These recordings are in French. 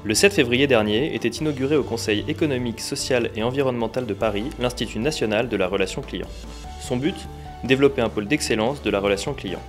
Le 7 février dernier était inauguré au Conseil économique, social et environnemental de Paris l'Institut national de la relation client. Son but, développer un pôle d'excellence de la relation client.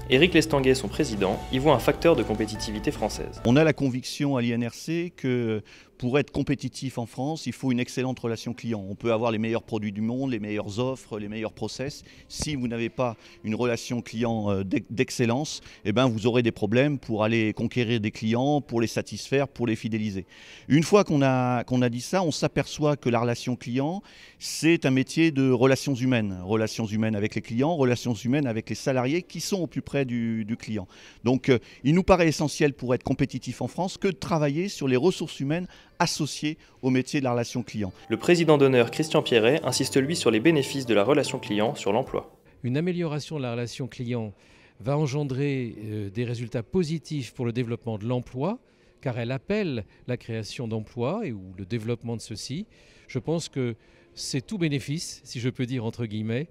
Éric Lestanguet, son président, y voit un facteur de compétitivité française. On a la conviction à l'INRC que pour être compétitif en France, il faut une excellente relation client. On peut avoir les meilleurs produits du monde, les meilleures offres, les meilleurs process. Si vous n'avez pas une relation client d'excellence, eh ben vous aurez des problèmes pour aller conquérir des clients, pour les satisfaire, pour les fidéliser. Une fois qu'on a dit ça, on s'aperçoit que la relation client, c'est un métier de relations humaines. Relations humaines avec les clients, relations humaines avec les salariés qui sont au plus près du client. Donc il nous paraît essentiel pour être compétitif en France que de travailler sur les ressources humaines associées au métier de la relation client. Le président d'honneur Christian Pierret insiste lui sur les bénéfices de la relation client sur l'emploi. Une amélioration de la relation client va engendrer des résultats positifs pour le développement de l'emploi, car elle appelle la création d'emplois ou le développement de ceux-ci. Je pense que c'est tout bénéfice, si je peux dire entre guillemets,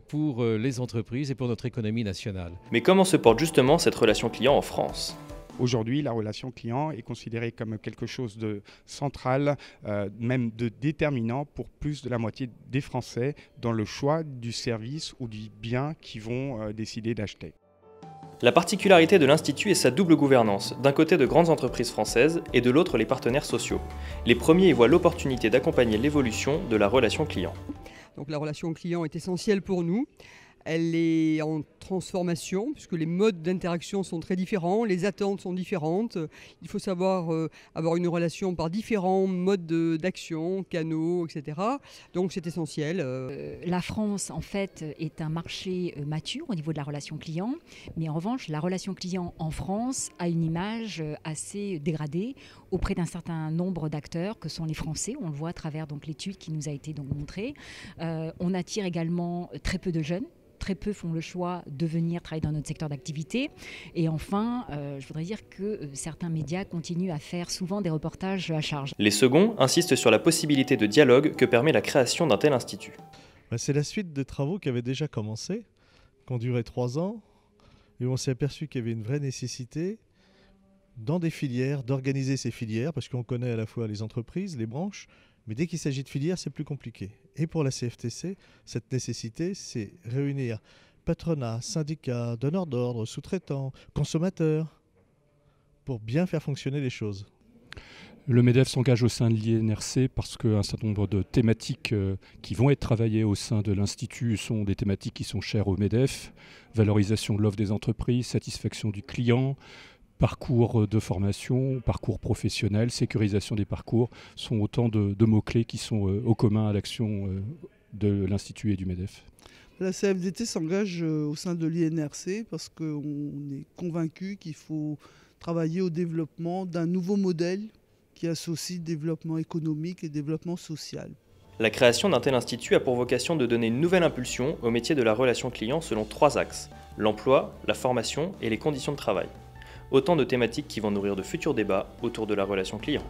pour les entreprises et pour notre économie nationale. Mais comment se porte justement cette relation client en France ? Aujourd'hui, la relation client est considérée comme quelque chose de central, même de déterminant pour plus de la moitié des Français dans le choix du service ou du bien qu'ils vont décider d'acheter. La particularité de l'Institut est sa double gouvernance, d'un côté de grandes entreprises françaises et de l'autre les partenaires sociaux. Les premiers y voient l'opportunité d'accompagner l'évolution de la relation client. Donc la relation client est essentielle pour nous. Elle est en transformation puisque les modes d'interaction sont très différents, les attentes sont différentes. Il faut savoir avoir une relation par différents modes d'action, canaux, etc. Donc c'est essentiel. La France, en fait, est un marché mature au niveau de la relation client. Mais en revanche, la relation client en France a une image assez dégradée auprès d'un certain nombre d'acteurs que sont les Français. On le voit à travers donc, l'étude qui nous a été donc, montrée. On attire également très peu de jeunes. Très peu font le choix de venir travailler dans notre secteur d'activité. Et enfin, je voudrais dire que certains médias continuent à faire souvent des reportages à charge. Les seconds insistent sur la possibilité de dialogue que permet la création d'un tel institut. C'est la suite des travaux qui avaient déjà commencé, qui ont duré 3 ans, et on s'est aperçu qu'il y avait une vraie nécessité dans des filières, d'organiser ces filières, parce qu'on connaît à la fois les entreprises, les branches, mais dès qu'il s'agit de filières, c'est plus compliqué. Et pour la CFTC, cette nécessité, c'est réunir patronat, syndicats, donneurs d'ordre, sous-traitants, consommateurs, pour bien faire fonctionner les choses. Le MEDEF s'engage au sein de l'INRC parce qu'un certain nombre de thématiques qui vont être travaillées au sein de l'Institut sont des thématiques qui sont chères au MEDEF. Valorisation de l'offre des entreprises, satisfaction du client, parcours de formation, parcours professionnel, sécurisation des parcours sont autant de mots-clés qui sont au commun à l'action de l'Institut et du MEDEF. La CFDT s'engage au sein de l'INRC parce qu'on est convaincu qu'il faut travailler au développement d'un nouveau modèle qui associe développement économique et développement social. La création d'un tel institut a pour vocation de donner une nouvelle impulsion au métier de la relation client selon 3 axes, l'emploi, la formation et les conditions de travail. Autant de thématiques qui vont nourrir de futurs débats autour de la relation client.